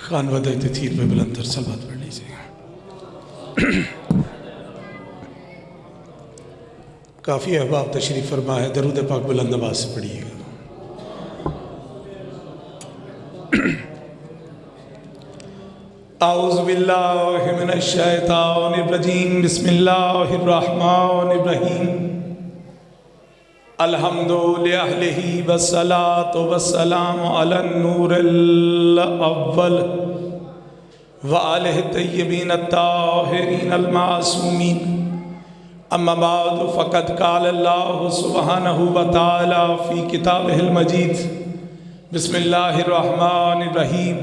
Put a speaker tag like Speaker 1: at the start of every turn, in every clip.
Speaker 1: खान वदय तथीर पे बुलंद सलवात पढ़ लीजिए। काफ़ी अहबाब तशरीफ़ फरमा है, दरूद पाक बुलंद आवाज़ से पढ़िएगा। औज़ु बिल्लाहि मिनश शैतानिर रजीम, बिस्मिल्लाहिर रहमानिर रहीम। अल्हम्दुलिल्लाहि वस्सलातु वस्सलामु अलन नूरिल अव्वल व आलिहि तय्यबीन अत्ताहिरीन अल-मासूमीन। अम्मा बाद फ़क़द क़ाल अल्लाहु सुब्हानहु व तआला फ़ी किताबिहिल मजीद, बिस्मिल्लाहिर रहमानिर रहीम।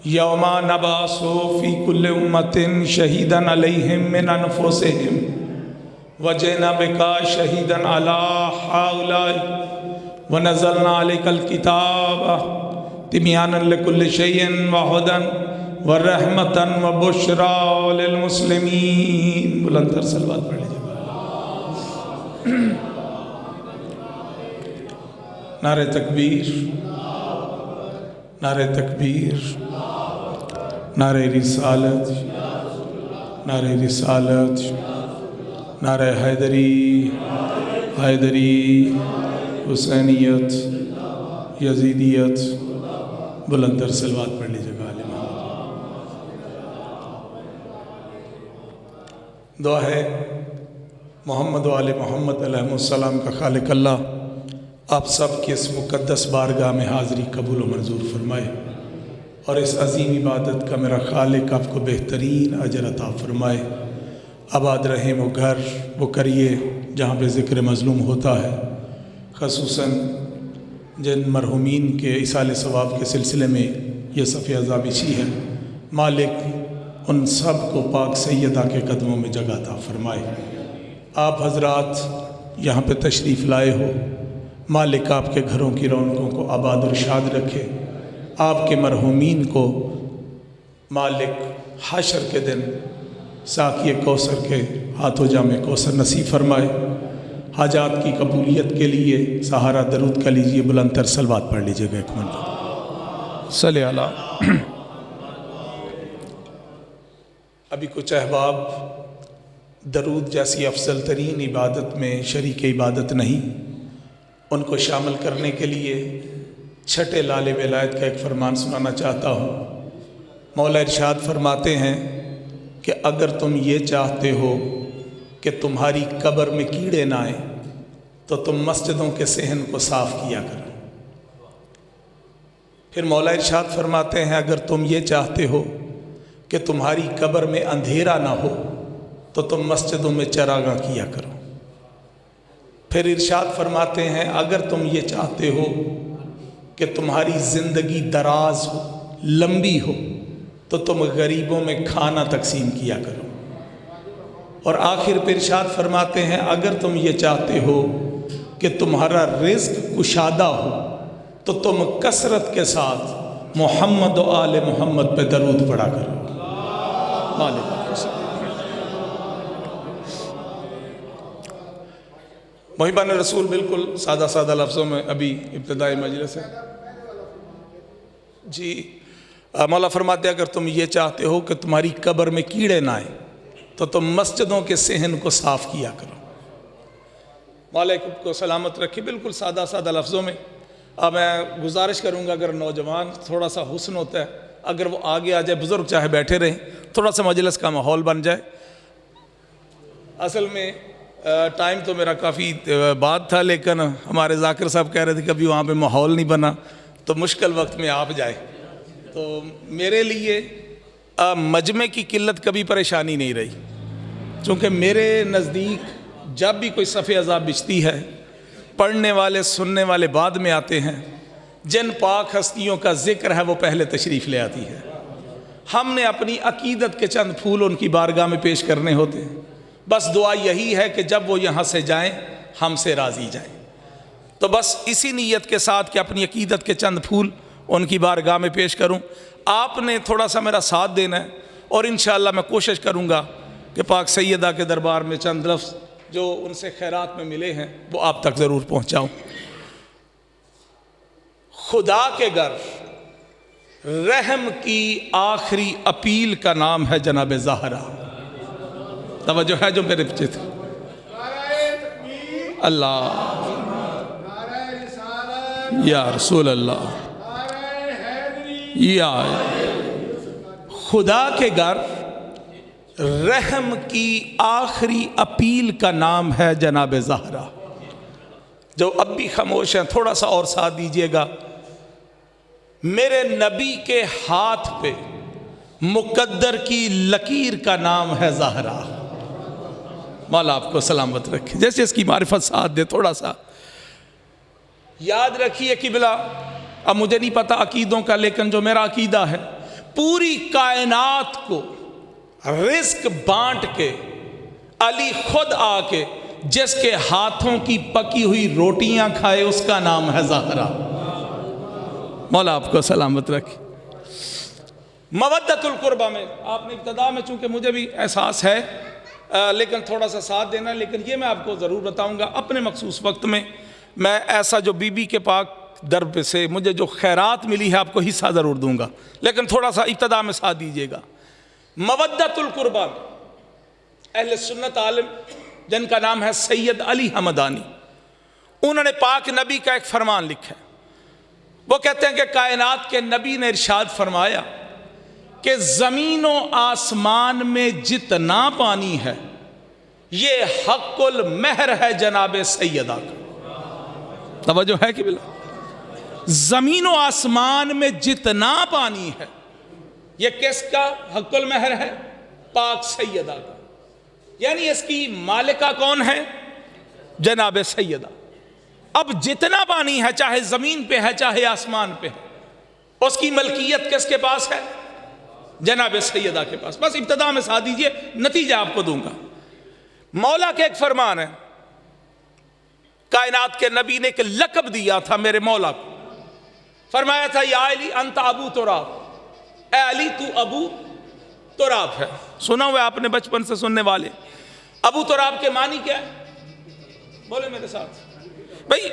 Speaker 1: यौमा नबअसु फ़ी कुल्लि उम्मतिन शहीदन अलैहिम मिन अनफुसिहिम व जि'ना बिका शहीदन अला हाउलाई व नज़्ज़लना अलैकल किताब तिबयानन लिकुल्लि शैइन व हुदन व रहमतन व बुशरा लिल मुस्लिमीन। बुलंद तर सलवात पढ़ लीजिए। नारे तकबीर, नारे तकबीर, नारे रिसालत, नारे रिसालत, नारे हैदरी, हैदरी, हुसैनियत, यजीदियत। बुलंद तर सलवात पढ़ लीजिएगा। दुआ है मोहम्मद व आले मोहम्मद अलैहिस्सलाम का खालिक अल्लाह आप सब की इस मुक़द्दस बारगाह में हाज़री कबूल व मंजूर फरमाए और इस अजीम इबादत का मेरा खालिक आपको बेहतरीन अजर अता फरमाए। आबाद रहें वो घर, वो करिए जहाँ पे ज़िक्र मज़लूम होता है, ख़ुसूसन जिन मरहुमीन के इसाले सवाब के सिलसिले में ये सफ़े अज़ा बिछी है। मालिक उन सब को पाक सैयदा के कदमों में जगह अता फरमाए। आप हजरात यहाँ पे तशरीफ़ लाए हो, मालिक आपके घरों की रौनकों को आबाद और शाद रखे। आपके मरहुमीन को मालिक हशर के दिन साक़िए कौसर के हाथों जामे कौसर नसीब फरमाए। हाजात की कबूलियत के लिए सहारा दरूद का लीजिए, बुलंद तर सलवात पढ़ लीजिएगा। एक मिनट सल्ले अला। अभी कुछ अहबाब दरूद जैसी अफजल तरीन इबादत में शरीक इबादत नहीं, उनको शामिल करने के लिए छठे लाले विलायत का एक फ़रमान सुनाना चाहता हूँ। मौला इरशाद फरमाते हैं कि अगर तुम ये चाहते हो कि तुम्हारी कब्र में कीड़े ना आए तो तुम मस्जिदों के सहन को साफ़ किया करो। फिर मौला इरशाद फरमाते हैं अगर तुम ये चाहते हो कि तुम्हारी कब्र में अंधेरा ना हो तो तुम मस्जिदों में चरागाह किया करो। फिर इरशाद फरमाते हैं अगर तुम ये चाहते हो कि तुम्हारी ज़िंदगी दराज हो, लंबी हो, तो तुम गरीबों में खाना तकसीम किया करो। और आखिर पे इरशाद फरमाते हैं अगर तुम ये चाहते हो कि तुम्हारा रिज़्क़ कुशादा हो तो तुम कसरत के साथ मोहम्मद व आले मोहम्मद पे दरूद पढ़ा करो। मालिक मुहिबान रसूल बिल्कुल सादा सादा लफ्ज़ों में अभी इब्तिदाई मजलिस है जी। मौला फरमाते अगर तुम ये चाहते हो कि तुम्हारी कब्र में कीड़े ना आए तो तुम मस्जिदों के सहन को साफ़ किया करो। मौला को सलामत रखे। बिल्कुल सादा सादा लफ्ज़ों में अब मैं गुजारिश करूँगा, अगर नौजवान थोड़ा सा हुस्न होता है, अगर वो आगे आ जाए, बुज़ुर्ग चाहे बैठे रहें, थोड़ा सा मजलिस का माहौल बन जाए। असल में टाइम तो मेरा काफ़ी बाद था, लेकिन हमारे जाकिर साहब कह रहे थे कि अभी वहाँ पे माहौल नहीं बना तो मुश्किल वक्त में आप जाए। तो मेरे लिए मजमे की किल्लत कभी परेशानी नहीं रही, क्योंकि मेरे नज़दीक जब भी कोई सफ़े अज़ा बिछती है, पढ़ने वाले सुनने वाले बाद में आते हैं। जिन पाक हस्तियों का ज़िक्र है वो पहले तशरीफ़ ले आती है। हमने अपनी अकीदत के चंद फूल उनकी बारगाह में पेश करने होते हैं। बस दुआ यही है कि जब वो यहाँ से जाएं हमसे राज़ी जाएं। तो बस इसी नीयत के साथ कि अपनी अकीदत के चंद फूल उनकी बारगाह में पेश करूं। आपने थोड़ा सा मेरा साथ देना है और इंशाअल्लाह मैं कोशिश करूंगा कि पाक सैयदा के दरबार में चंद लफ्ज़ जो उनसे खैरात में मिले हैं वो आप तक ज़रूर पहुँचाऊँ। खुदा के घर रहम की आखिरी अपील का नाम है जनाब ज़हरा। तवज्जो है जो मेरे पीछे थे। अल्लाह या रसूल अल्लाह, या खुदा के घर रहम की आखिरी अपील का नाम है जनाब ज़हरा। जो अब भी खामोश हैं थोड़ा सा और साथ दीजिएगा। मेरे नबी के हाथ पे मुकद्दर की लकीर का नाम है ज़हरा। मौला आपको सलामत रखे, जैसे इसकी मारिफत साथ दे। थोड़ा सा याद रखिए किबला, अब मुझे नहीं पता अकीदों का, लेकिन जो मेरा अकीदा है, पूरी कायनात को रिस्क बांट के अली खुद आके जिसके हाथों की पकी हुई रोटियां खाए उसका नाम है ज़हरा। मौला आपको सलामत रखे। मवद्दतुल कुर्बा में आपने इब्तदा में, चूंकि मुझे भी एहसास है लेकिन थोड़ा सा साथ देना, लेकिन ये मैं आपको ज़रूर बताऊंगा अपने मखसूस वक्त में। मैं ऐसा जो बीबी के पाक दर से मुझे जो खैरात मिली है आपको हिस्सा ज़रूर दूंगा, लेकिन थोड़ा सा इब्तदा में साथ दीजिएगा। मवद्दतुल कुर्बा में अहले सुन्नत आलिम जिनका नाम है सैयद अली हमदानी, उन्होंने पाक नबी का एक फरमान लिखा है। वो कहते हैं कि कायनात के नबी ने इरशाद फरमाया कि ज़मीन व आसमान में जितना पानी है ये हक़ुल महर है जनाब सैयदा का। तवज्जो है कि बिल्कुल, ज़मीन व आसमान में जितना पानी है ये किसका हक़ुल महर है? पाक सैयदा का। यानी इसकी मालिका कौन है? जनाब सैयदा। अब जितना पानी है, चाहे ज़मीन पे है चाहे आसमान पे है, उसकी मलकियत किसके पास है? जनाब सैयदा के पास। बस इब्तदा में साथ दीजिए, नतीजा आपको दूंगा। मौला के एक फरमान है, कायनात के नबी ने एक लक़ब दिया था मेरे मौला को, फरमाया था या अली अंत अबू तुराब, ए अली तू अबू तुराब है। सुना हुआ आपने बचपन से सुनने वाले। अबू तुराब के मानी क्या है? बोले मेरे साथ भाई।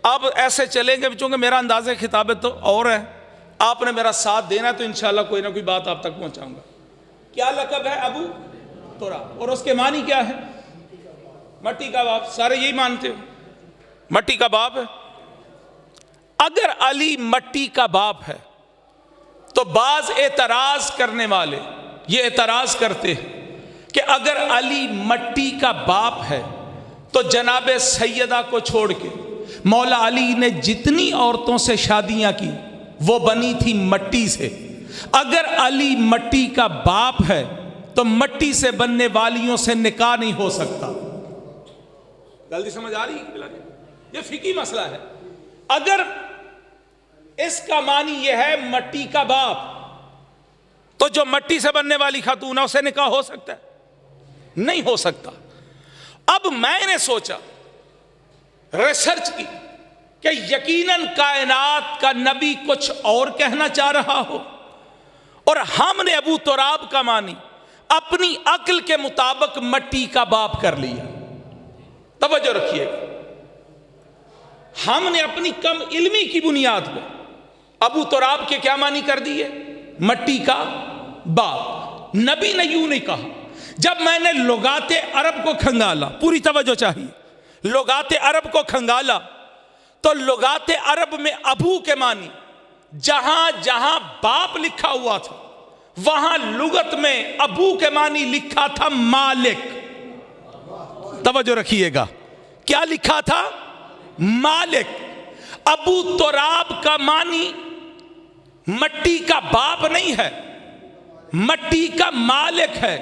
Speaker 1: आप ऐसे चलेंगे, चूंकि मेरा अंदाज़ा खिताब तो और है, आपने मेरा साथ देना तो इंशाल्लाह कोई ना कोई बात आप तक पहुंचाऊंगा। क्या लक़ब है? अबू तुराब। और उसके मानी क्या है? मट्टी का बाप। सारे यही मानते हो, मट्टी का बाप है। अगर अली मट्टी का बाप है तो बाज एतराज करने वाले ये एतराज करते हैं कि अगर अली मट्टी का बाप है तो जनाब सैयदा को छोड़ के मौला अली ने जितनी औरतों से शादियां की वो बनी थी मट्टी से। अगर अली मट्टी का बाप है तो मट्टी से बनने वालियों से निकाह नहीं हो सकता। जल्दी समझ आ रही है? ये फिकी मसला है। अगर इसका मानी यह है मट्टी का बाप, तो जो मट्टी से बनने वाली खातून है उससे निकाह हो सकता है? नहीं हो सकता। अब मैंने सोचा, रिसर्च की कि यकीनन कायनात का नबी कुछ और कहना चाह रहा हो, और हमने अबू तुराब का मानी अपनी अक्ल के मुताबिक मट्टी का बाप कर लिया। तवज्जो रखिएगा, हमने अपनी कम इल्मी की बुनियाद पर अबू तुराब के क्या मानी कर दिए? मट्टी का बाप। नबी ने यूं नहीं कहा। जब मैंने लुगाते अरब को खंगाला, पूरी तवज्जो चाहिए, लुगाते अरब को खंगाला तो लुगाते अरब में अबू के मानी जहां जहां बाप लिखा हुआ था वहां लुगत में अबू के मानी लिखा था मालिक। तवज्जो रखिएगा, क्या लिखा था? मालिक। अबू तुराब का मानी मट्टी का बाप नहीं है, मट्टी का मालिक है।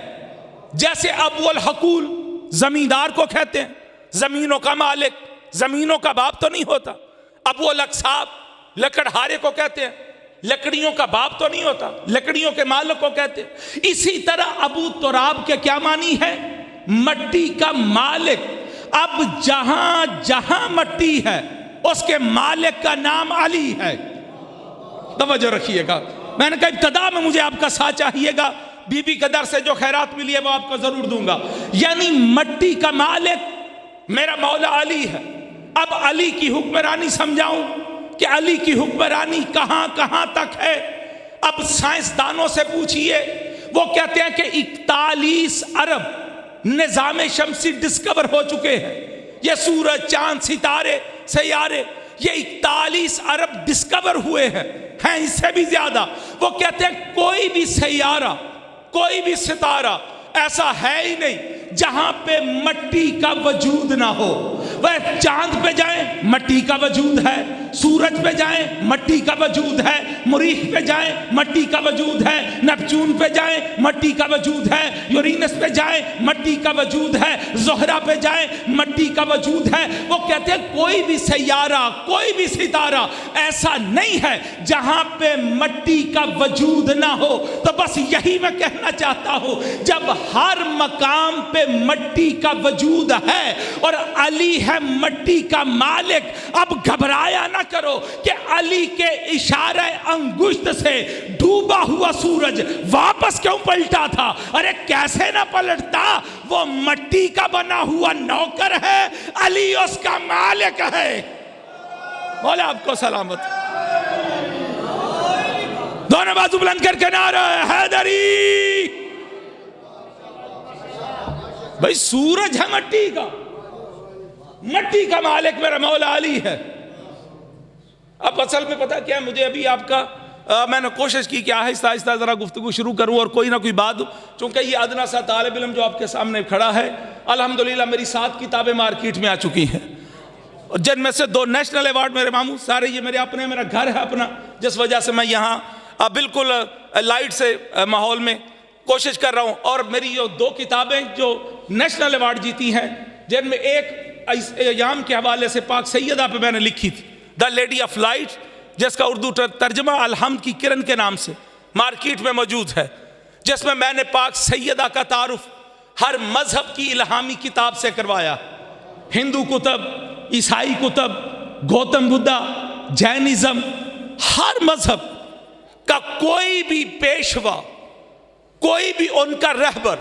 Speaker 1: जैसे अबुल हकूल जमींदार को कहते हैं, जमीनों का मालिक, जमीनों का बाप तो नहीं होता। अबुल अक्साब लकड़हारे को कहते हैं, लकड़ियों का बाप तो नहीं होता, लकड़ियों के मालिक को कहते हैं। इसी तरह अबू तुराब के क्या मानी है? मट्टी का मालिक। अब जहां जहां मट्टी है उसके मालिक का नाम अली है। तवज्जो रखिएगा, मैंने कहा इब्तदा में मुझे आपका साथ चाहिएगा, बीबी के दर से जो खैरात मिली है वो आपको जरूर दूंगा। यानी मट्टी का मालिक मेरा मौला अली है। अब अली की हुक्मरानी समझाऊं कि अली की हुक्मरानी कहां कहां तक है। अब साइंसदानों से पूछिए, वो कहते हैं कि 41 अरब निजाम शमसी डिस्कवर हो चुके हैं। ये सूरज, चांद, सितारे, सैयारे, ये 41 अरब डिस्कवर हुए हैं इससे भी ज्यादा। वो कहते हैं कोई भी सैयारा, कोई भी सितारा ऐसा है ही नहीं जहां पे मट्टी का वजूद ना हो। वह चांद पे जाएं, मट्टी का वजूद है। सूरज पे जाएं, मट्टी का वजूद है। मरीख पे जाएं, मट्टी का वजूद है। नेपच्यून पे जाएं, मट्टी का वजूद है। यूरेनस पे जाएं, मट्टी का वजूद है। ज़ोहरा पे जाएं, मट्टी का वजूद है। वो कहते हैं कोई भी सैयारा, कोई भी सितारा ऐसा नहीं है जहां पे मट्टी का वजूद ना हो। तो बस यही मैं कहना चाहता हूं, जब हर मकाम पे मट्टी का वजूद है और अली है मट्टी का मालिक, अब घबराया ना करो कि अली के इशारे अंगुश्त से डूबा हुआ सूरज वापस क्यों पलटा था। अरे कैसे ना पलटता, वो मट्टी का बना हुआ नौकर है, अली उसका मालिक है। बोले आपको सलामत। दोनों बाजू बुलंद करके नारा हैदरी। भाई सूरज है मट्टी का, मट्टी का मालिक मेरा मौला अली है। अब असल में पता क्या है, मुझे अभी आपका मैंने कोशिश की कि आहिस्ता आहिस्ता जरा गुफ्तगू शुरू करूं और कोई ना कोई बात, चूंकि ये अदना सा तालिब इल्म जो आपके सामने खड़ा है, अल्हम्दुलिल्लाह मेरी 7 किताबें मार्केट में आ चुकी हैं, और जिनमें से 2 नेशनल अवार्ड मेरे मामू, सारे ये मेरे अपने, मेरा घर है अपना, जिस वजह से मैं यहाँ बिल्कुल लाइट से माहौल में कोशिश कर रहा हूँ। और मेरी ये 2 किताबें जो नेशनल अवार्ड जीती हैं, जिनमें एक अय्याम के हवाले से पाक सैयदा पे मैंने लिखी थी, द लेडी ऑफ लाइट, जिसका उर्दू तर्जमा अलहम्द की किरण के नाम से मार्केट में मौजूद है, जिसमें मैंने पाक सैयदा का तारुफ हर मजहब की इल्हामी किताब से करवाया। हिंदू कुतब, ईसाई कुतब, गौतम बुद्धा, जैनिज्म, हर मजहब का कोई भी पेशवा, कोई भी उनका रहबर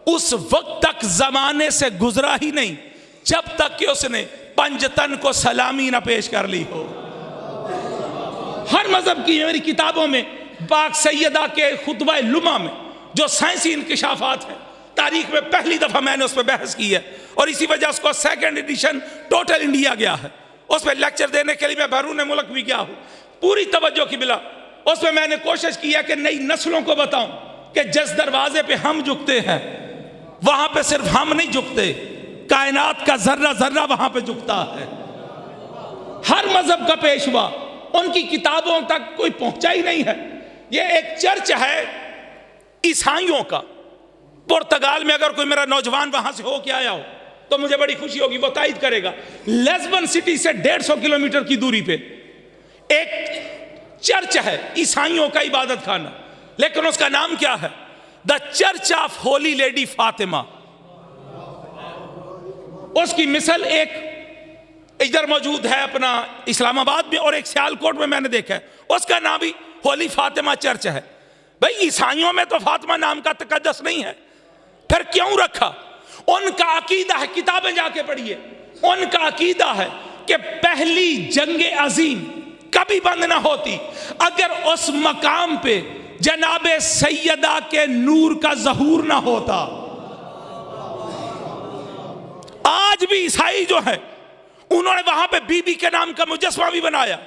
Speaker 1: उस वक्त तक जमाने से गुजरा ही नहीं जब तक कि उसने पंजतन को सलामी ना पेश कर ली हो। हर मजहब की मेरी किताबों में, पाक सैयदा के खुतबा लुमा में जो साइंसी इंकिशाफात हैं, तारीख में पहली दफा मैंने उस पर बहस की है, और इसी वजह उसको 2nd एडिशन टोटल इंडिया गया है। उस पर लेक्चर देने के लिए मैं बैरून मुल्क भी गया हूँ, पूरी तवज्जो की बिला। उस पर मैंने कोशिश की है कि नई नस्लों को बताऊं कि जिस दरवाजे पे हम झुकते हैं वहां पे सिर्फ हम नहीं झुकते, कायनात का जर्रा जर्रा वहां पे झुकता है। हर मजहब का पेशवा उनकी किताबों तक कोई पहुंचा ही नहीं है। ये एक चर्च है ईसाइयों का, पुर्तगाल में। अगर कोई मेरा नौजवान वहां से हो के आया हो तो मुझे बड़ी खुशी होगी, वो तायद करेगा। लिस्बन सिटी से 150 किलोमीटर की दूरी पे एक चर्च है ईसाइयों का इबादत खाना, लेकिन उसका नाम क्या है? The church of Holi lady Fatima. उसकी मिसल एक इधर मौजूद है अपना इस्लामाबाद में, और एक सियालकोट में मैंने देखा है, उसका नाम भी होली फातिमा चर्च है। भाई ईसाइयों में तो फातिमा नाम का तकद्दस नहीं है, फिर क्यों रखा? उनका अकीदा है, किताबें जाके पढ़िए, उनका अकीदा है कि पहली जंग अजीम कभी बंद ना होती अगर उस मकाम पे जनाबे सैयदा के नूर का ज़हूर ना होता। आज भी ईसाई जो है उन्होंने वहां पे बीबी के नाम का मुजस्मा भी बनाया,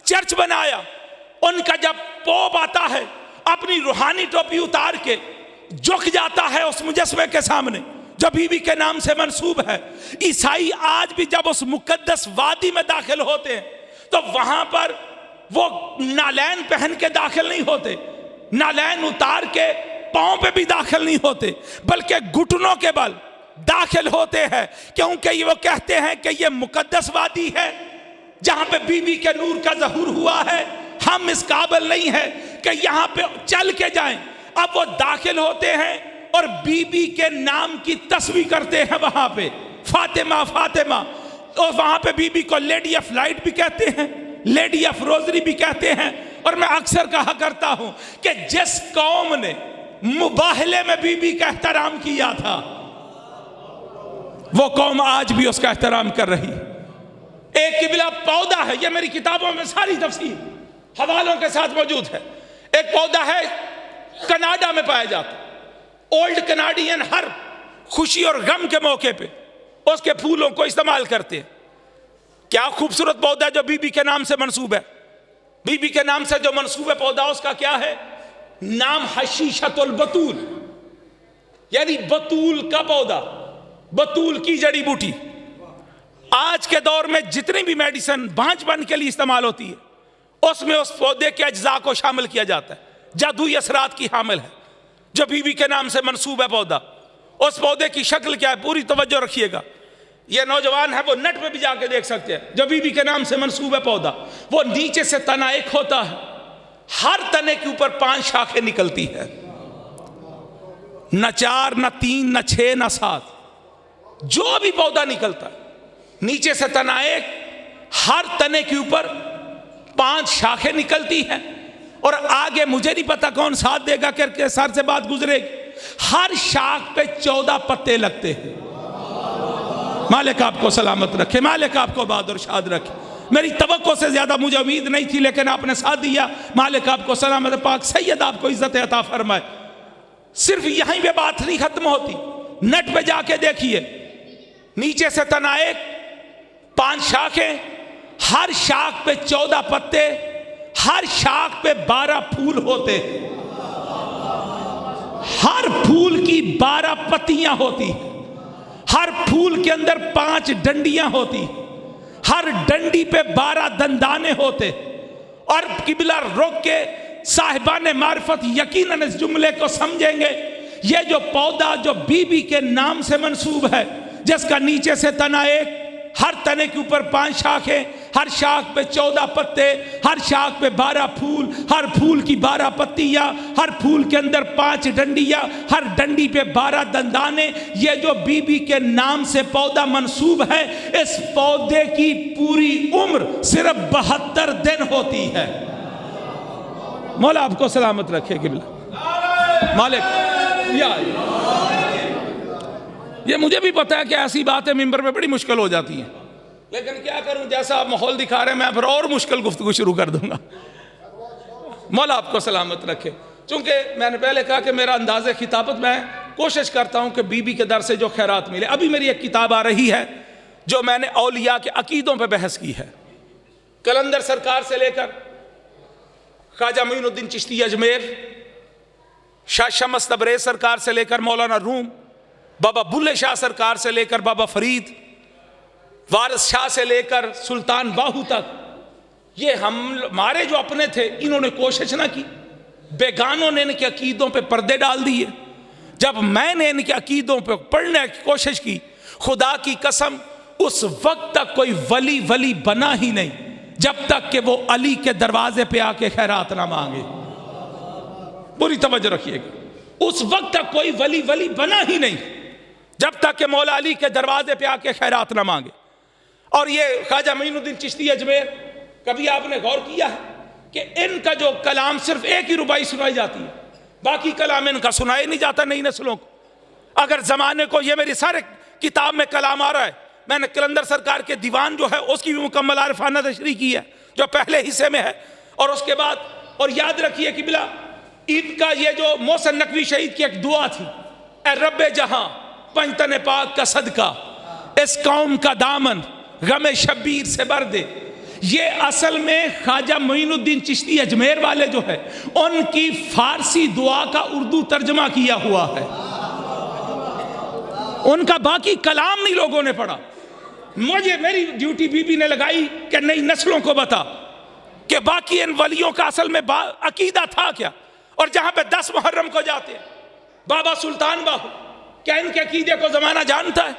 Speaker 1: चर्च बनाया। उनका जब पोप आता है अपनी रूहानी टोपी उतार के झुक जाता है उस मुजस्मे के सामने जो बीबी के नाम से मंसूब है। ईसाई आज भी जब उस मुकद्दस वादी में दाखिल होते हैं तो वहां पर वो नालैन पहन के दाखिल नहीं होते, नालैन उतार के पांव पे भी दाखिल नहीं होते, बल्कि घुटनों के बल दाखिल होते हैं, क्योंकि ये वो कहते हैं कि ये मुकद्दस वादी है जहां पे बीबी के नूर का ज़हूर हुआ है। हम इस काबिल नहीं है कि यहां पे चल के जाएं। अब वो दाखिल होते हैं और बीबी के नाम की तस्बीह करते हैं वहां पे, फातिमा फातिमा। और वहां पे बीबी को लेडी ऑफ लाइट भी कहते हैं, लेडी ऑफ रोजरी भी कहते हैं। और मैं अक्सर कहा करता हूं कि जिस कौम ने मुबाहले में बीबी का एहतराम किया था वो कौम आज भी उसका एहतराम कर रही है। एक किबला पौधा है, ये मेरी किताबों में सारी तफसीर हवालों के साथ मौजूद है।
Speaker 2: एक पौधा है कनाडा में पाया जाता, ओल्ड कनाडियन हर खुशी और गम के मौके पे उसके फूलों को इस्तेमाल करते हैं। क्या खूबसूरत पौधा जो बीबी के नाम से मंसूब है। बीबी के नाम से जो मंसूब है पौधा, उसका क्या है नाम? हशीशतुल बतूल, यानी बतूल का पौधा, बतूल की जड़ी बूटी। आज के दौर में जितनी भी मेडिसिन बांझपन के लिए इस्तेमाल होती है, उसमें उस पौधे के अज्जा को शामिल किया जाता है। जादुई असरात की हामिल है जो बीबी के नाम से मंसूब है पौधा। उस पौधे की शक्ल क्या है, पूरी तवज्जो रखिएगा। ये नौजवान है वो नेट पे भी जाके देख सकते हैं। जो बीबी के नाम से मंसूब है पौधा, वो नीचे से तना एक होता है, हर तने के ऊपर 5 शाखें निकलती है, न 4 न 3 न 6 न 7, जो भी पौधा निकलता है नीचे से तना एक, हर तने के ऊपर 5 शाखें निकलती हैं। और आगे मुझे नहीं पता कौन साथ देगा करके सर से बात गुजरेगी। हर शाख पे 14 पत्ते लगते हैं। मालिक आपको सलामत रखे, मालिक आपको बहादुर शाद रखे। मेरी तवक्को से ज्यादा मुझे उम्मीद नहीं थी, लेकिन आपने साथ दिया। मालिक आपको सलामत, पाक सैयद आपको इज्जत अता फरमाए। सिर्फ यहीं पे बात नहीं खत्म होती, नेट पे जाके देखिए, नीचे से तना एक, 5 शाखें, हर शाख पे 14 पत्ते, हर शाख पे 12 फूल होते, हर फूल की 12 पत्तियां होती, हर फूल के अंदर 5 डंडियां होती, हर डंडी पे 12 दंदाने होते। और किबला रोक के साहिबाने मारिफत यकीनन इस जुमले को समझेंगे। ये जो पौधा जो बीबी के नाम से मंसूब है, जिसका नीचे से तना एक, हर तने के ऊपर 5 शाखें, हर शाख पे 14 पत्ते, हर शाख पे 12 फूल, हर फूल की 12 पत्तियां, हर फूल के अंदर 5 डंडियां, हर डंडी पे 12 दंदाने। ये जो बीबी के नाम से पौधा मंसूब है, इस पौधे की पूरी उम्र सिर्फ 72 दिन होती है। मौला आपको सलामत रखे किबला मालिक। ये मुझे भी पता है कि ऐसी बातें मिंबर पे बड़ी मुश्किल हो जाती हैं, लेकिन क्या करूं, जैसा आप माहौल दिखा रहे हैं, मैं फिर और मुश्किल गुफ्तगू शुरू कर दूंगा। मौला आपको सलामत रखे। चूंकि मैंने पहले कहा कि मेरा अंदाज़े खिताबत, मैं कोशिश करता हूं कि बीबी के दर से जो खैरात मिले। अभी मेरी एक किताब आ रही है जो मैंने औलिया के अकीदों पर बहस की है। कलंदर सरकार से लेकर ख्वाजा मोइनुद्दीन चिश्ती अजमेर, शाह शम्स तबरेज सरकार से लेकर मौलाना रूम, बाबा बुल्ले शाह सरकार से लेकर बाबा फरीद, वारिस शाह से लेकर सुल्तान बाहू तक, ये हमारे जो अपने थे, इन्होंने कोशिश ना की। बेगानों ने इनके अकीदों पे पर्दे डाल दिए। जब मैंने इनके अकीदों पे पढ़ने की कोशिश की, खुदा की कसम, उस वक्त तक कोई वली बना ही नहीं जब तक कि वो अली के दरवाजे पे आके खैरात ना मांगे। पूरी तवज्जो रखिएगा, उस वक्त तक कोई वली बना ही नहीं जब तक कि मौला अली के दरवाजे पे आके खैरात ना मांगे। और ये ख्वाजा मोइनुद्दीन चिश्ती अजमेर, कभी आपने गौर किया है कि इनका जो कलाम सिर्फ एक ही रुबाई सुनाई जाती है, बाकी कलाम इनका सुनाई नहीं जाता नई नस्लों को। अगर जमाने को, ये मेरी सारे किताब में कलाम आ रहा है, मैंने कलंदर सरकार के दीवान जो है उसकी भी मुकम्मल आरिफाना तशरीह की है जो पहले हिस्से में है। और उसके बाद, और याद रखिए कि बिला इनका ये जो मोहसिन नकवी शहीद की एक दुआ थी, ए रब्बे जहां पंजतन पाक का सदका, इस कौम का दामन गमे शब्बीर से भर दे। ये असल में ख्वाजा मोइनुद्दीन चिश्ती अजमेर वाले जो है, उनकी फारसी दुआ का उर्दू तर्जमा किया हुआ है। उनका बाकी कलाम नहीं लोगों ने पढ़ा। मुझे मेरी ड्यूटी बीबी ने लगाई कि नई नस्लों को बता कि बाकी इन वलियों का असल में अकीदा था क्या। और जहां पे 10 मुहर्रम को जाते हैं, बाबा सुल्तान बाहू, क्या इनके अकीदे को जमाना जानता है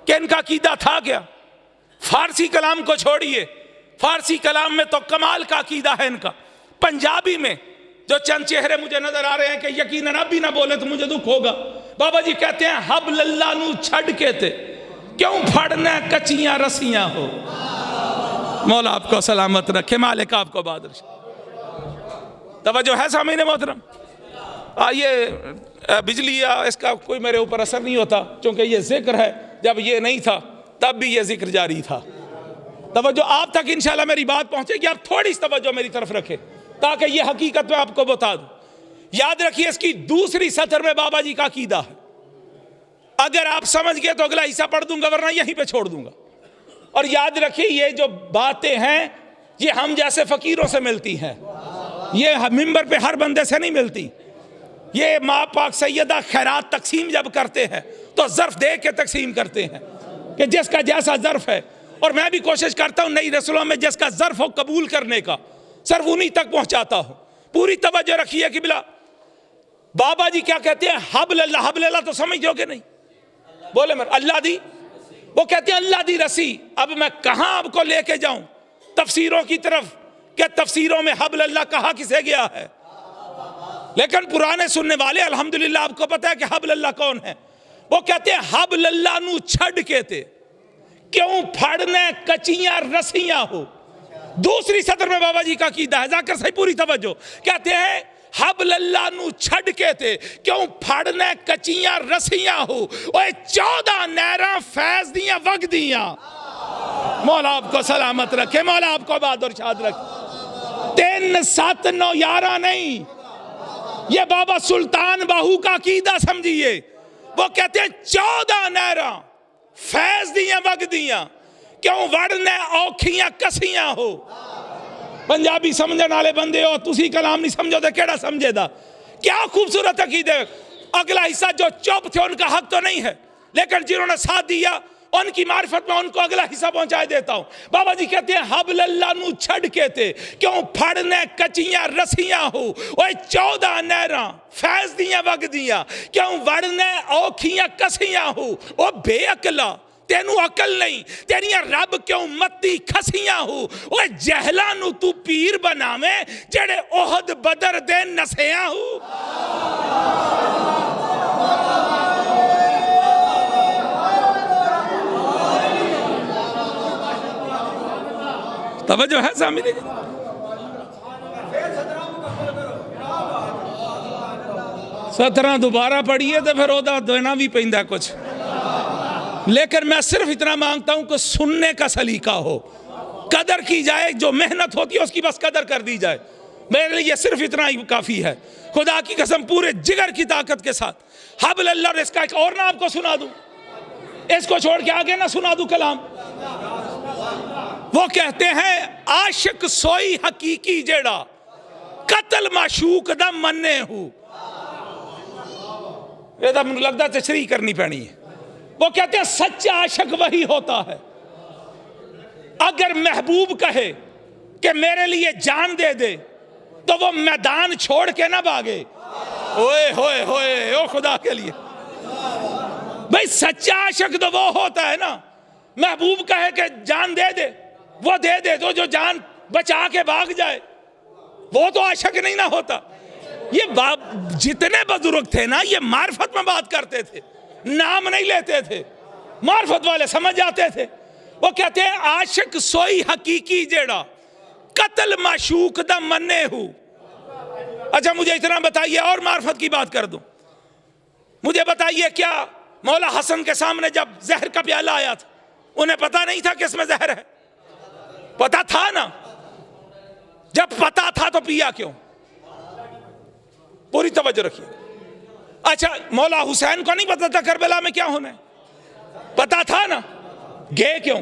Speaker 2: कि इनका अकीदा था क्या? फारसी कलाम को छोड़िए, फारसी कलाम में तो कमाल का अकीदा है इनका। पंजाबी में जो चंद चेहरे मुझे नजर आ रहे हैं कि यकीनन अब भी ना बोले तो मुझे दुख होगा। बाबा जी कहते हैं, हब लल्ला नू छड़ के थे क्यों फड़ना कच्चियां रस्सियां हो। मौला आपको सलामत रखे, मालिक आपको बहादुर। तवज्जो है सामने मोहतरम। ये बिजली या इसका कोई मेरे ऊपर असर नहीं होता, क्योंकि ये जिक्र है, जब ये नहीं था तब भी ये जिक्र जारी था। तवज्जो आप तक इंशाल्लाह मेरी बात पहुंचेगी, आप थोड़ी सी तवज्जो मेरी तरफ रखें। ताकि ये हकीकत मैं आपको बता दूं। याद रखिए इसकी दूसरी सतर में बाबा जी का अकीदा है। अगर आप समझ गए तो अगला हिस्सा पढ़ दूंगा, वरना यहीं पे छोड़ दूंगा। और याद रखिए ये जो बातें हैं ये हम जैसे फकीरों से मिलती हैं, ये मिंबर पे हर बंदे से नहीं मिलती। ये माँ पाक सैयदा खैरात तकसीम जब करते हैं तो ज़र्फ दे के तकसीम करते हैं कि जिसका जैसा ज़र्फ है। और मैं भी कोशिश करता हूँ नई रसूलों में जिसका ज़र्फ हो कबूल करने का, सिर्फ उन्हीं तक पहुँचाता हूँ। पूरी तवज्जो रखिए कि बिला बाबा जी क्या कहते हैं, हबल तो समझोगे नहीं, बोले मेरे अल्लाह दी, वो कहते हैं अल्लाह दी रसी। अब मैं कहाँ आपको लेके जाऊं तफसीरों की तरफ, क्या तफसीरों में हबल अल्लाह कहा किसे गया है। लेकिन पुराने सुनने वाले अल्हम्दुलिल्लाह आपको पता है कि हबल अल्लाह कौन है। वो कहते हैं हबल अल्लाह नू छड़ के थे क्यों फड़ने कचियां रसियां हो। दूसरी सतर में बाबा जी का कीदा है, जाकर सही पूरी तवज्जो, कहते हैं हबल अल्लाह नू छड़ के थे क्यों फड़ने कचियां रसियां हो। ओए 14 नहरां फैज दियां वग दियां। मौला आपको सलामत रखे, मौला आपको बहादुर शाद रखे। 3 7 9 11 नहीं, ये बाबा सुल्तान बाहू का कीदा समझिए। वो कहते हैं 14 नहरां फैज दियां वग दियां क्यों वड़ने औखियां कसियां हो। पंजाबी समझने वाले बंदे हो, तुसी कलाम नहीं समझो तो केड़ा समझेदा। क्या खूबसूरत अकीदे। अगला हिस्सा जो चुप थे उनका हक तो नहीं है, लेकिन जिन्होंने साथ दिया उनकी मार्फत में उनको अगला हिस्सा पहुंचा देता हूं। बाबा जी कहते हैं हबल अल्लाह नू छड़ के थे क्यों फड़ने कचियां रसियां हो। ओए 14 नहरां फैज दियां वग दियां क्यों वड़ने औखियां कसियां हो। ओ बेअकला तेनू अकल नहीं, तेरियां रब क्यों मत्ती खसियां हो। ओए जहला नू तू पीर बनावे जेड़े ओहद बदर दे नसियां हो। तवज्जो है सामने। 17 दोबारा पढ़िए तो फिर ओदा देना भी पैंदा कुछ। लेकिन मैं सिर्फ इतना मांगता हूं कि सुनने का सलीका हो, कदर की जाए, जो मेहनत होती है उसकी बस कदर कर दी जाए। मेरे लिए सिर्फ इतना ही काफी है। खुदा की कसम पूरे जिगर की ताकत के साथ हबल अल्लाह। और इसका एक और ना आपको सुना दूं, इसको छोड़ के आगे ना सुना दूं कलाम। वो कहते हैं आशिक सोई हकीकी जेड़ा कतल माशूक दा मन्ने हूं। ये तो मुझे लगता है तशरीह करनी पैनी है। वो कहते हैं सच्चा आशिक वही होता है अगर महबूब कहे कि मेरे लिए जान दे दे तो वो मैदान छोड़ के ना भागे। ओए होए होए ओ खुदा के लिए भाई, सच्चा आशिक तो वो होता है ना, महबूब कहे कि जान दे दे वो दे दे, तो जो जान बचा के भाग जाए वो तो आशिक नहीं ना होता। ये जितने बुजुर्ग थे ना ये मार्फत में बात करते थे, नाम नहीं लेते थे, मार्फत वाले समझ जाते थे। वो कहते हैं आशिक सोई हकीकी जेड़ा कतल माशूक दा मन्ने हूं। अच्छा मुझे इतना बताइए और मार्फत की बात कर दूं। मुझे बताइए क्या मौला हसन के सामने जब जहर का प्याला आया था उन्हें पता नहीं था कि इसमें जहर है? पता था ना। जब पता था तो पिया क्यों? पूरी तवज्जो रखिए। अच्छा मौला हुसैन को नहीं पता था करबला में क्या होना है? पता था ना, गए क्यों?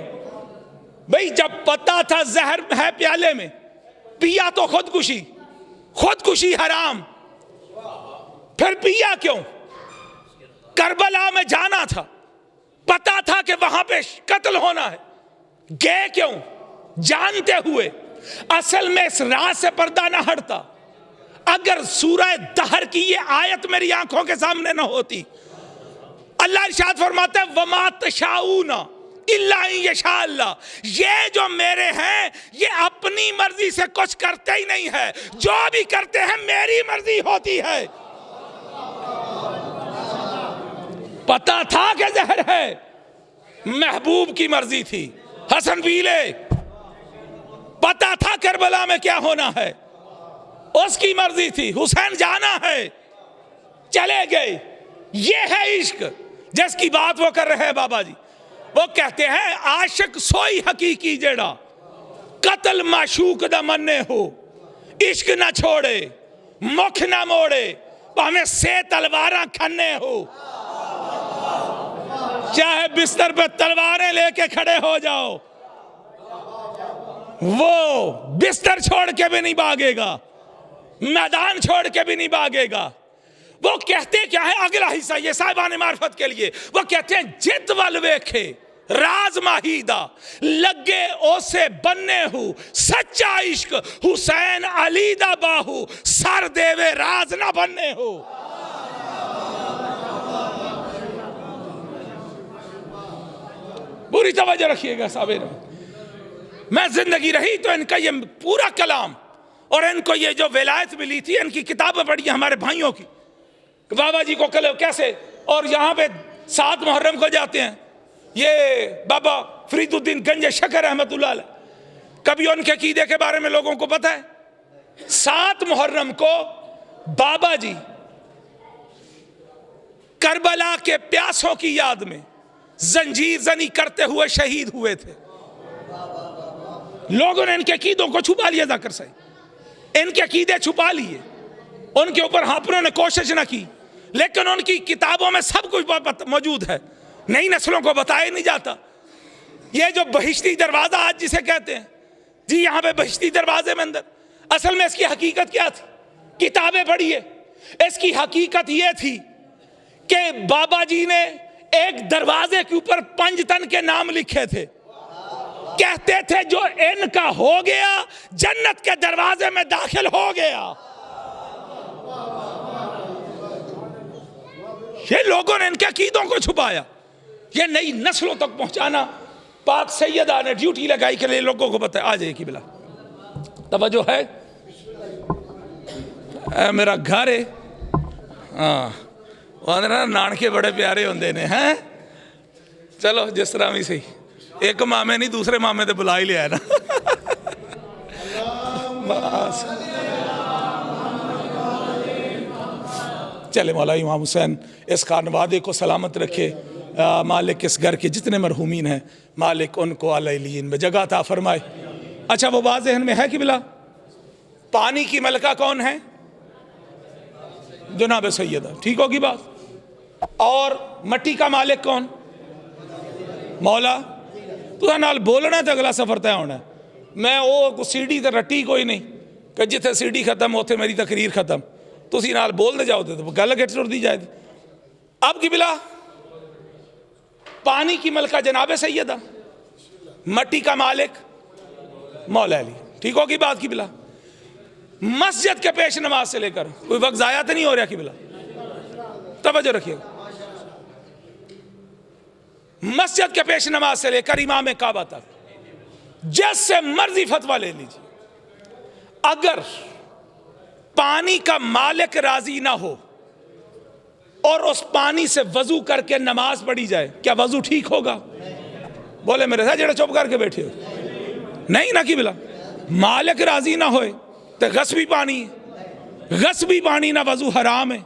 Speaker 2: भाई जब पता था जहर है प्याले में, पिया तो खुदकुशी, खुदकुशी हराम, फिर पिया क्यों? करबला में जाना था, पता था कि वहां पे कत्ल होना है, गए क्यों? जानते हुए। असल में इस रात से पर्दा ना हटता अगर सूरह दहर की ये आयत मेरी आंखों के सामने ना होती। अल्लाह इरशाद फरमाता है वमा तशाऊना इल्ला यशा अल्लाह, ये जो मेरे हैं ये अपनी मर्जी से कुछ करते ही नहीं है, जो भी करते हैं मेरी मर्जी होती है। पता था कि जहर है, महबूब की मर्जी थी, हसन पीले। पता था करबला में क्या होना है, उसकी मर्जी थी। हुसैन जाना है, चले गए। ये है इश्क जिसकी बात वो कर रहे हैं बाबा जी। वो कहते हैं आशिक सोई हकीकी जेड़ा कत्ल माशूक दा मन्ने हो। इश्क ना छोड़े, मुख ना मोड़े, भावें से तलवारा खन्ने हो, चाहे बिस्तर पे तलवारें लेके खड़े हो जाओ, वो बिस्तर छोड़ के भी नहीं भागेगा, मैदान छोड़ के भी नहीं भागेगा। वो कहते क्या है, अगला हिस्सा ये साहिबान मार्फत के लिए, वो कहते हैं जिद वल वेखे राज माहीदा, लगे ओसे बनने हूं सच्चा इश्क, हुसैन अली दा बाहू, सर देवे राज ना बनने हो। पूरी तवज्जो रखिएगा साहब, मैं जिंदगी रही तो इनका ये पूरा कलाम और इनको ये जो विलायत मिली थी, इनकी किताबें पढ़ी हमारे भाइयों की, बाबा जी को कल कैसे, और यहाँ पे 7 मुहर्रम को जाते हैं, ये बाबा फरीदुद्दीन गंज शकर रहमतुल्लाह अलैह, कभी उनके अकीदे के बारे में लोगों को पता है? 7 मुहर्रम को बाबा जी करबला के प्यासों की याद में जंजीर जनी करते हुए शहीद हुए थे। लोगों ने इनके अकीदों को छुपा लिया, जाकर सही इनके अकीदे छुपा लिए, उनके ऊपर हाफिजों ने कोशिश ना की, लेकिन उनकी किताबों में सब कुछ मौजूद है, नई नस्लों को बताया नहीं जाता। ये जो बहिश्ती दरवाजा आज जिसे कहते हैं जी, यहाँ पे बहिश्ती दरवाजे में अंदर, असल में इसकी हकीकत क्या थी? किताबें पढ़िए, इसकी हकीकत ये थी कि बाबा जी ने एक दरवाजे के ऊपर पंजतन के नाम लिखे थे, कहते थे जो इनका हो गया जन्नत के दरवाजे में दाखिल हो गया। ये लोगों ने इनके अकीदों को छुपाया, ये नई नस्लों तक पहुंचाना पाक सैयदा ने ड्यूटी लगाई के लिए लोगों को बताया। आ जाइए कि बिला तवज्जो है, मेरा घर है, हाँ नानके बड़े प्यारे होंगे ने हैं, चलो जिस तरह भी सही, एक मामे नहीं दूसरे मामे तो बुला ही लिया ना। बस चले, मौला इमाम हुसैन इस खानवादे को सलामत रखे, मालिक इस घर के जितने मरहूमीन हैं मालिक उनको अलैलीन में जगह अता फरमाए। अच्छा वो बात ज़हन में है कि बिला पानी की मलका कौन है? जनाब सैयदा, ठीक होगी बात। और मट्टी का मालिक कौन? मौला। तो नाल बोलना तो अगला सफर तय होना। मैं वो सीढ़ी तो रट्टी कोई नहीं कि जिथे सीढ़ी खत्म उत्थे मेरी तकरीर खत्म, तुसी नाल बोलते जाओ तो गल गिट टुरदी जाएगी। अब की बिला पानी की मलका जनाब सैयदा, मट्टी का मालिक मौला अली, ठीक होगी बात की बिला। मस्जिद के पेश नमाज से लेकर कोई वक्त जाया तो नहीं हो रहा कि बिला, तवज्जो रखिएगा। मस्जिद के पेश नमाज से लेकर इमाम काबा तक जैसे मर्जी फतवा ले लीजिए, अगर पानी का मालिक राजी ना हो और उस पानी से वजू करके नमाज पढ़ी जाए, क्या वजू ठीक होगा? बोले मेरे साथ जेड़ा चुप करके बैठे हो, नहीं ना कि बिला मालिक राजी ना होए तो गस्बी पानी, गस्बी पानी ना वजू हराम है।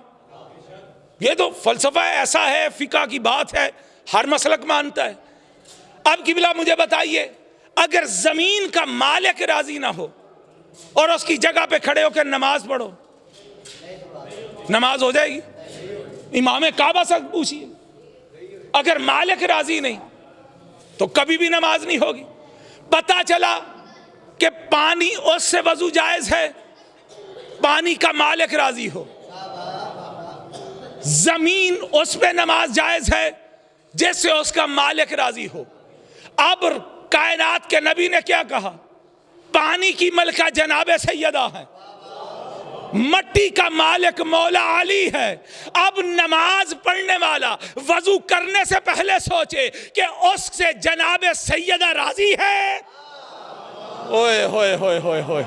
Speaker 2: ये तो फलसफा है, ऐसा है, फिका की बात है, हर मसलक मानता है। अब की बिला मुझे बताइए, अगर जमीन का मालिक राजी ना हो और उसकी जगह पे खड़े होकर नमाज पढ़ो, नमाज हो जाएगी? इमाम काबा से पूछिए, अगर मालिक राजी नहीं तो कभी भी नमाज नहीं होगी। पता चला कि पानी उससे वजू जायज है, पानी का मालिक राजी हो, जमीन उस पे नमाज जायज है जिससे उसका मालिक राजी हो। अब कायनात के नबी ने क्या कहा? पानी की मलका जनाब सैयदा है, मट्टी का मालिक मौला अली है। अब नमाज पढ़ने वाला वजू करने से पहले सोचे कि उससे जनाब सैयदा राजी है। ओए होए होए होए होए,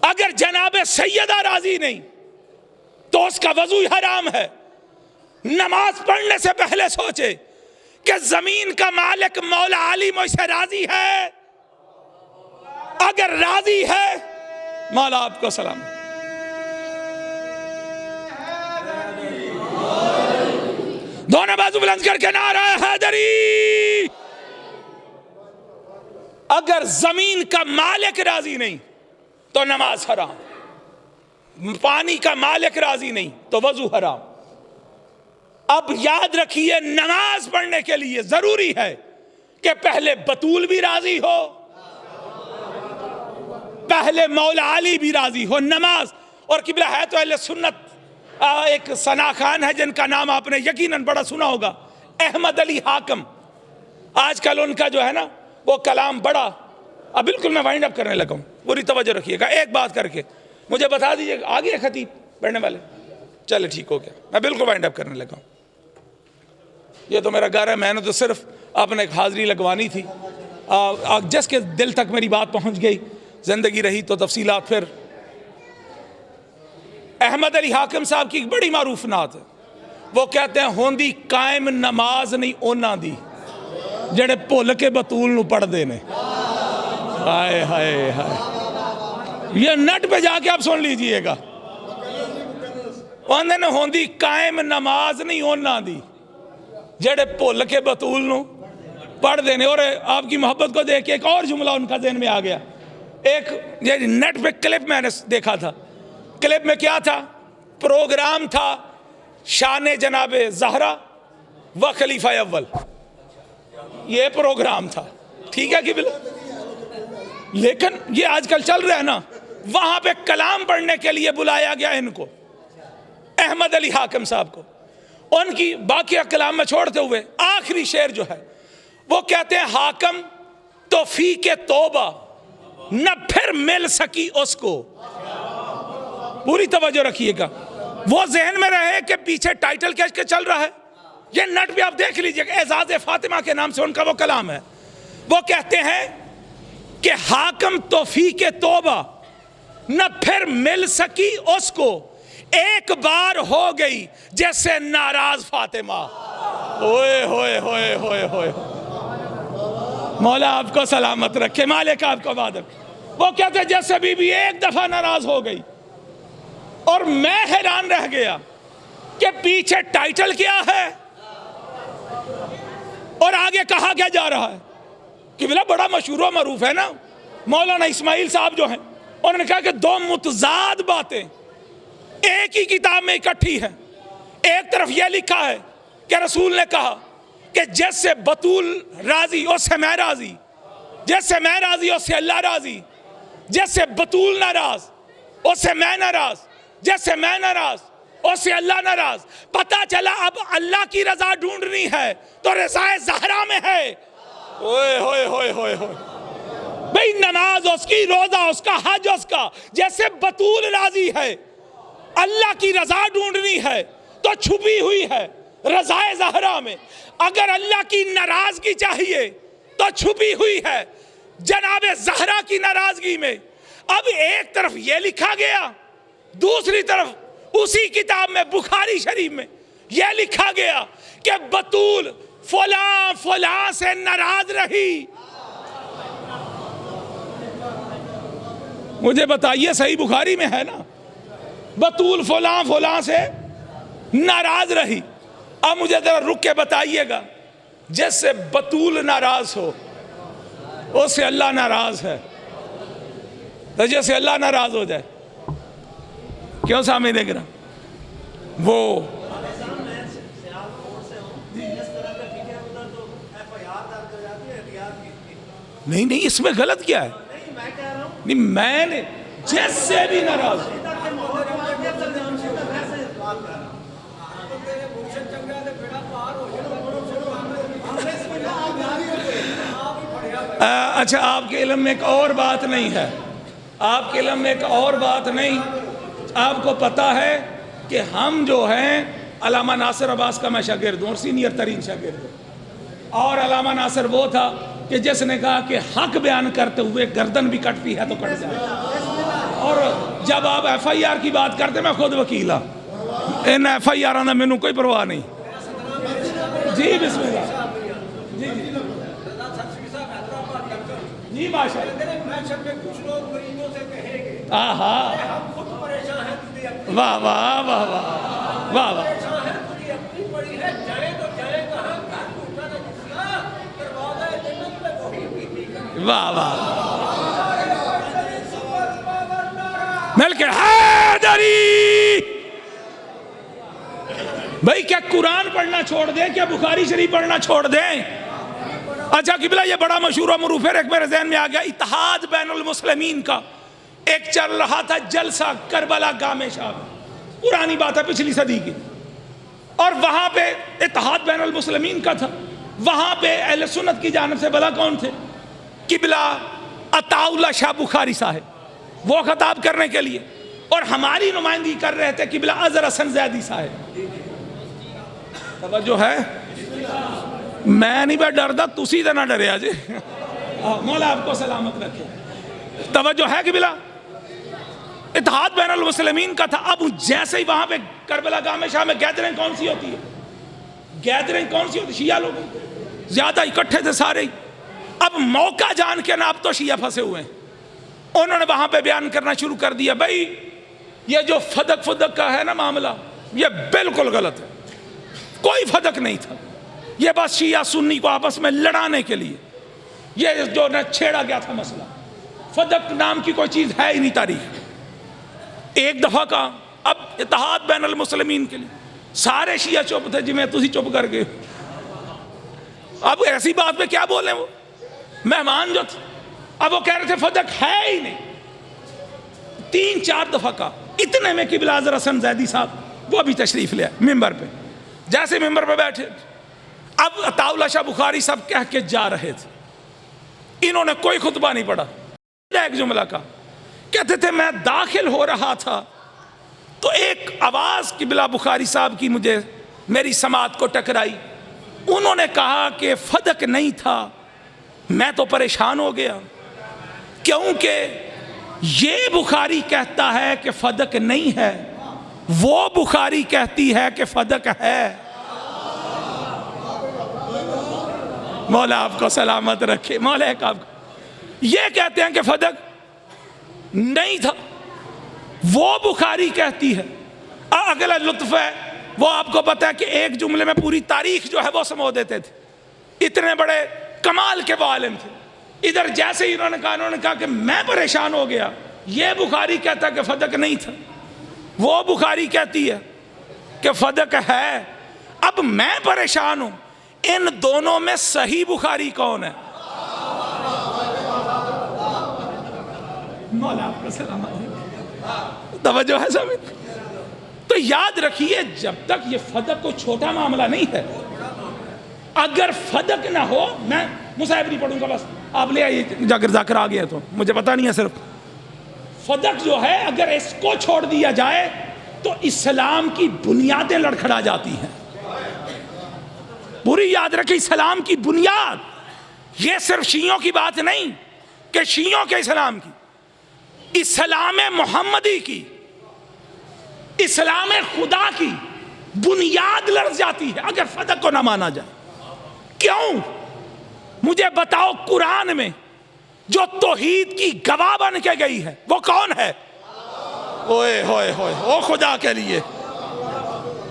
Speaker 2: अगर जनाब सैयदा राजी नहीं तो उसका वजू हराम है। नमाज पढ़ने से पहले सोचे कि जमीन का मालिक मौला अली मुझसे राजी है, अगर राजी है मौला आपको सलाम। दोनों बाजू बुलंद करके नारा हैदरी। अगर जमीन का मालिक राजी नहीं तो नमाज हराम, पानी का मालिक राजी नहीं तो वजू हराम। अब याद रखिए, नमाज पढ़ने के लिए जरूरी है कि पहले बतूल भी राजी हो, पहले मौला अली भी राजी हो। नमाज और किबला है तो अहले सुन्नत, एक सना खान है जिनका नाम आपने यकीनन बड़ा सुना होगा, अहमद अली हाकम। आजकल उनका जो है ना वो कलाम बड़ा, अब बिल्कुल मैं वाइंड अप करने लगा हूँ, पूरी तवज्जो रखिएगा। एक बात करके मुझे बता दीजिएगा, आ गए खतीब पढ़ने वाले? चले ठीक हो गया, मैं बिल्कुल वाइंड अप करने लगा हूँ। ये तो मेरा घर है, मैंने तो सिर्फ अपने एक हाजिरी लगवानी थी, जिसके दिल तक मेरी बात पहुँच गई, जिंदगी रही तो तफसीलात फिर। अहमद अली हाकिम साहब की एक बड़ी मारूफ नात है, वो कहते हैं होंदी कायम नमाज नहीं ओना दी जेड़े भुल के बतूल नूं पढ़दे ने। हाय हाय हाय, ये नेट पे जाके आप सुन लीजिएगा। उन्होंने होंदी कायम नमाज नहीं ओना दी जेड़े भुल के बतूल नूं पढ़दे ने। और आपकी मोहब्बत को देख के एक और जुमला उनका ज़हन में आ गया। एक ये नेट पे क्लिप मैंने देखा था, क्लिप में क्या था, प्रोग्राम था शान जनाबे ज़हरा व खलीफा अव्वल, ये प्रोग्राम था, ठीक है कि बिल्कुल। लेकिन ये आजकल चल रहा है ना, वहां पे कलाम पढ़ने के लिए बुलाया गया इनको, अहमद अली हाकिम साहब को। उनकी बाकी कलाम में छोड़ते हुए आखिरी शेर जो है वो कहते हैं, हाकिम तो फी के तौबा न फिर मिल सकी उसको। पूरी तवज्जो रखिएगा, वो जहन में रहे कि पीछे टाइटल क्या चल रहा है, ये नेट पे आप देख लीजिएगा। एजाज फातिमा के नाम से उनका वो कलाम है। वो कहते हैं कि हाकिम तौफीक तौबा न फिर मिल सकी उसको, एक बार हो गई जैसे नाराज फातिमा। ओए होए होए होए होए, मौला आपको सलामत रखे, मालिक आपको इबादत। वो कहते हैं जैसे बीबी एक दफा नाराज हो गई। और मैं हैरान रह गया कि पीछे टाइटल क्या है और आगे कहा क्या जा रहा है। कि बिला बड़ा मशहूर और मरूफ है ना, मौलाना इस्माइल साहब जो हैं, उन्होंने कहा कि दो मुतजाद बातें एक ही किताब में इकट्ठी हैं। एक तरफ यह लिखा है कि रसूल ने कहा कि जैसे बतूल राजी उससे मैं राजी, जैसे मैं राजी उससे अल्लाह राजी, जैसे बतूल नाराज उससे मैं नाराज, जैसे मैं नाराज उससे अल्लाह नाराज। पता चला अब अल्लाह की रजा ढूंढनी है तो रज़ाए ज़हरा में है। ओए होए होए होए होए, भाई नमाज उसकी, रोजा उसका, हज उसका। जैसे बतूल राजी है, अल्लाह की रजा ढूंढनी है तो छुपी हुई है रज़ाए ज़हरा में। अगर अल्लाह की नाराजगी चाहिए तो छुपी हुई है जनाबे ज़हरा की नाराजगी में। अब एक तरफ यह लिखा गया, दूसरी तरफ उसी किताब में बुखारी शरीफ में यह लिखा गया कि बतूल फलां फलां से नाराज रही। मुझे बताइए, सही बुखारी में है ना, बतूल फलां फलां से नाराज रही। अब मुझे जरा रुक के बताइएगा, जैसे बतूल नाराज हो उससे अल्लाह नाराज है, तो जैसे अल्लाह नाराज हो जाए, क्यों सामने देख रहा वो नहीं नहीं, इसमें गलत क्या है? नहीं, मैंने जैसे भी नाराज, अच्छा आपके इल्म में एक और बात नहीं है, आपके इल्म में एक और बात नहीं। आपको पता है कि हम जो हैं अल्लामा नासिर अब्बास का मैं शागिर्द हूँ और सीनियर तरीन शागिर्द हूँ। और अल्लामा नासिर वो था कि जिसने कहा कि हक बयान करते हुए गर्दन भी कटती है तो कट जाए। और जब आप FIR की बात करते, मैं खुद वकील हाँ, इन FIR ना मैनू कोई परवाह नहीं। जी बिस्मिल्लाह, जी जी जी माशाअल्लाह, आहा, वाह वाह वाह वाह वाह वाह, वाह वाह, मिल के हैदरी। भाई क्या कुरान पढ़ना छोड़ दें, क्या बुखारी शरीफ पढ़ना छोड़ दें? अच्छा किबला ये बड़ा मशहूर और मरूफ है, एक मेरे ज़हन में आ गया, इत्तेहाद बैनुल मुस्लिमीन का एक चल रहा था जलसा करबला गामे शाह, पुरानी बात है पिछली सदी की, और वहां पे इत्तेहाद बैनुल मुस्लिमीन का था। वहां पे अहले सुन्नत की जानिब से भला कौन थे? किबला अताउल्ला शाह बुखारी साहब, वो खिताब करने के लिए, और हमारी नुमाइंदगी कर रहे थे किबला अजहर हसन ज़ैदी साहब। तवज्जो है? मैं नहीं मैं डरदा, तुसी तो ना डरे आज। मौला आपको सलामत रखे। तवज्जो है किबला इत्तेहाद बैनुल मुस्लिमीन का था। अब जैसे ही वहां पे करबला गामे शाह में गैदरिंग कौन सी होती है? गैदरिंग कौन सी होती? शिया लोग ज्यादा इकट्ठे थे सारे। अब मौका जान के ना, अब तो शिया फंसे हुए हैं, उन्होंने वहां पे बयान करना शुरू कर दिया, भाई ये जो फदक फदक का है ना मामला, ये बिल्कुल गलत है, कोई फदक नहीं था, ये बस शिया सुन्नी को आपस में लड़ाने के लिए ये जो न छेड़ा गया था मसला। फदक नाम की कोई चीज है ही नहीं तारीख। एक दफा का अब इत्तेहाद बैनुल मुस्लिमीन के लिए सारे शिया चुप थे, जिमें तुसी चुप कर गए। अब ऐसी बात पे क्या बोले वो मेहमान जो थे, अब वो कह रहे थे फदक है ही नहीं। 3-4 दफा का, इतने में किबला अजहर हसन ज़ैदी साहब वो भी तशरीफ ले आए मिंबर पे। जैसे मिंबर पे बैठे, अब अताउल्ला शाह बुखारी साहब कह के जा रहे थे, इन्होंने कोई खुतबा नहीं पढ़ा, एक जुमला का कहते थे मैं दाखिल हो रहा था तो एक आवाज किबला बुखारी साहब की मुझे मेरी समात को टकराई। उन्होंने कहा कि फदक नहीं था। मैं तो परेशान हो गया, क्योंकि ये बुखारी कहता है कि फदक नहीं है, वो बुखारी कहती है कि फदक है। मौला आपको सलामत रखे। मौला आपको ये कहते हैं कि फदक नहीं था, वो बुखारी कहती है। अगला लुत्फ है, वो आपको पता है कि एक जुमले में पूरी तारीख जो है वो समो देते थे, इतने बड़े कमाल के वो आलिम थे। इधर जैसे ही उन्होंने कहा कि मैं परेशान हो गया, ये बुखारी कहता कि फदक नहीं था, वो बुखारी कहती है कि फदक है। अब मैं परेशान हूं, इन दोनों में सही बुखारी कौन है? मौला आपको सलामत है। तवज्जो है सब? तो याद रखिए, जब तक ये फदक कोई छोटा मामला नहीं है, अगर फदक ना हो, मैं मुसाहिब नहीं पढ़ूंगा, बस आप ले आइए, जाकर जाकर आ गया तो मुझे पता नहीं है। सिर्फ फदक जो है, अगर इसको छोड़ दिया जाए तो इस्लाम की बुनियादें लड़खड़ा जाती हैं। पूरी याद रखिए, इस्लाम की बुनियाद, ये सिर्फ शियों की बात नहीं कि शियों के इस्लाम की, इस्लाम मोहम्मदी की, इस्लाम खुदा की बुनियाद लड़ जाती है अगर फदक को ना माना जाए। क्यों? मुझे बताओ, कुरान में जो तौहीद की गवाह बन के गई है वो कौन है? ओए होए होए, ओ खुदा के लिए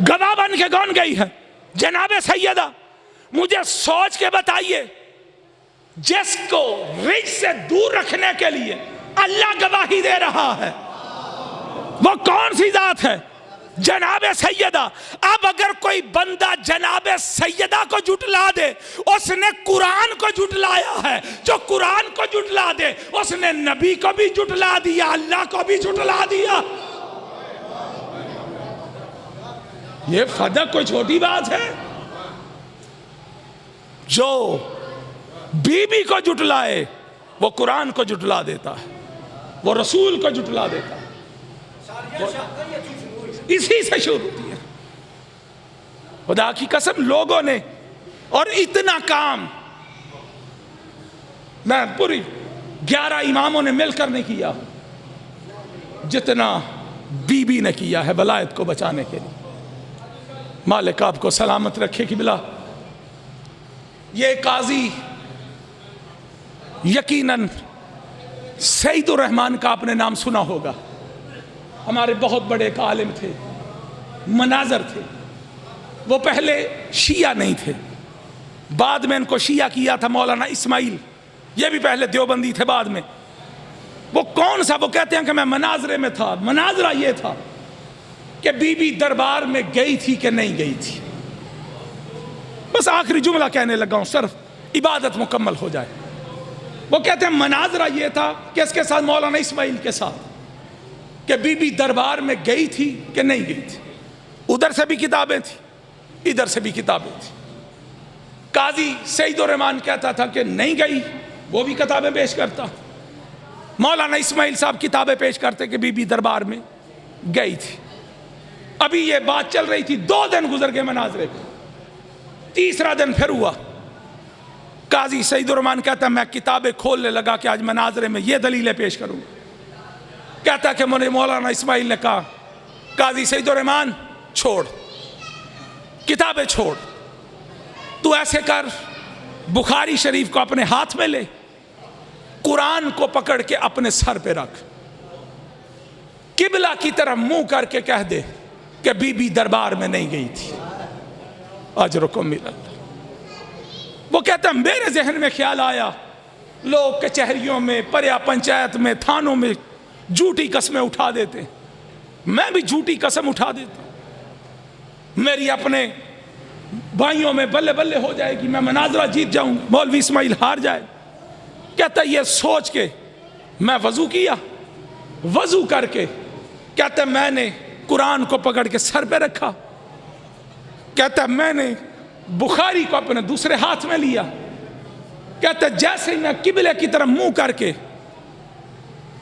Speaker 2: गवाह बन के कौन गई है? जनाब सैयदा। मुझे सोच के बताइए, जिसको रिज से दूर रखने के लिए अल्लाह गवाही दे रहा है, वो कौन सी जात है? जनाब सैयदा। अब अगर कोई बंदा जनाब सैयदा को जुटला दे, उसने कुरान को जुटलाया है। जो कुरान को जुटला दे, उसने नबी को भी जुटला दिया, अल्लाह को भी जुटला दिया। ये फदक कोई छोटी बात है? जो बीबी को जुटलाए वो कुरान को जुटला देता है, वो रसूल को जुटला देता है। इसी से शुरू होती है। खुदा की कसम, लोगों ने और इतना काम मैं पूरी 11 इमामों ने मिलकर नहीं किया जितना बीबी ने किया है वलायत को बचाने के लिए। मालिक आपको सलामत रखे कि बिला ये काजी यकीनन सईदुर रहमान का आपने नाम सुना होगा। हमारे बहुत बड़े एक आलिम थे, मनाजर थे। वो पहले शिया नहीं थे, बाद में इनको शिया किया था मौलाना इस्माइल। ये भी पहले देवबंदी थे, बाद में वो कौन सा? वो कहते हैं कि मैं मनाजरे में था। मनाजरा ये था कि बीबी दरबार में गई थी कि नहीं गई थी। बस आखिरी जुमला कहने लगा हूं, सिर्फ इबादत मुकम्मल हो जाए। वो कहते हैं मनाजरा ये था कि इसके साथ, मौलाना इस्माइल के साथ, कि बीबी दरबार में गई थी कि नहीं गई थी। उधर से भी किताबें थी, इधर से भी किताबें थी। काजी सईदुर रहमान कहता था कि नहीं गई, वो भी किताबें पेश करता। मौलाना इस्माइल साहब किताबें पेश करते कि बीबी दरबार में गई थी। अभी ये बात चल रही थी, 2 दिन गुजर गए मनाजरे के। तीसरा दिन फिर हुआ। काजी सईदुर रहमान कहता मैं किताबें खोलने लगा कि आज मनाजरे में ये दलीलें पेश करूंगा। कहता कि मुझे मौलाना इस्माइल ने कहा, काजी सईदुर रहमान छोड़, किताबें छोड़, तू ऐसे कर, बुखारी शरीफ को अपने हाथ में ले, कुरान को पकड़ के अपने सर पे रख, किबला की तरफ मुंह करके कह दे कि बीबी दरबार में नहीं गई थी। अजरुकुम मिनल्लाह। वो कहता मेरे जहन में ख्याल आया, लोग कचहरियों में, पर्या पंचायत में, थानों में झूठी कस्में उठा देते, मैं भी झूठी कसम उठा देता, मेरी अपने भाइयों में बल्ले बल्ले हो जाएगी, मैं मनाजरा जीत जाऊंगा, मौलवी इस्माइल हार जाए। कहता ये सोच के मैं वजू किया, वजू करके कहता मैंने कुरान को पकड़ के सर पे रखा। कहता मैंने बुखारी को अपने दूसरे हाथ में लिया। कहता जैसे ही मैं किबले की तरफ मुंह करके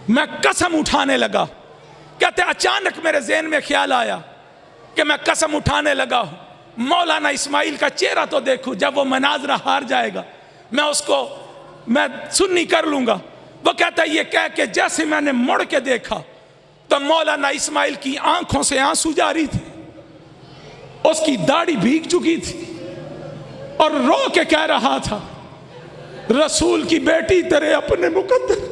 Speaker 2: मैं कसम उठाने लगा, कहते अचानक मेरे ज़हन में ख्याल आया कि मैं कसम उठाने लगा, मौलाना इस्माइल का चेहरा तो देखूं, जब वो मनाजरा हार जाएगा मैं उसको सुन्नी कर लूंगा। वो कहता ये कह के जैसे मैंने मुड़ के देखा तो मौलाना इस्माइल की आंखों से आंसू जारी थे, उसकी दाढ़ी भीग चुकी थी और रो के कह रहा था, रसूल की बेटी तेरे अपने मुकद्दर,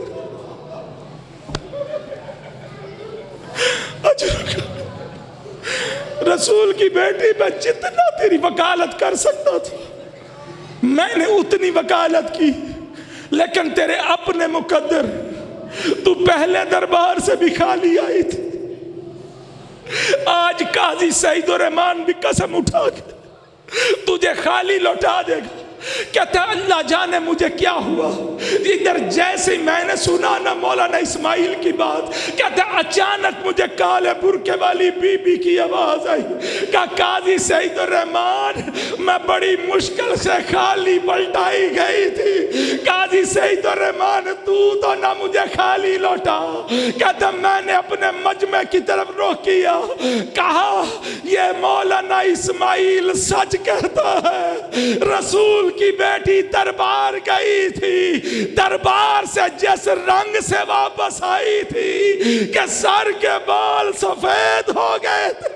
Speaker 2: रसूल की बेटी मैं जितना तेरी वकालत कर सकता था मैंने उतनी वकालत की, लेकिन तेरे अपने मुकद्दर तू पहले दरबार से भी खाली आई थी। आज काजी सईदुर रहमान भी कसम उठा के तुझे खाली लौटा देगा। कहता अल्लाह जाने मुझे क्या हुआ, इधर जैसे ही मैंने सुना ना मौलाना इस्माइल की बात, कहता अचानक मुझे काले बुरके वाली बीबी की आवाज आई, कहा काजी सईदुर रहमान मैं बड़ी मुश्किल से खाली पलटाई गई थी, काजी सईदुर रहमान तू तो ना मुझे खाली लौटा। कहता मैंने अपने मजमे की तरफ रुख किया, कहा ये मौलाना इस्माइल सच कहता है, रसूल की बेटी दरबार गई थी, दरबार से जिस रंग से वापस आई थी कि सर के बाल सफेद हो गए थे,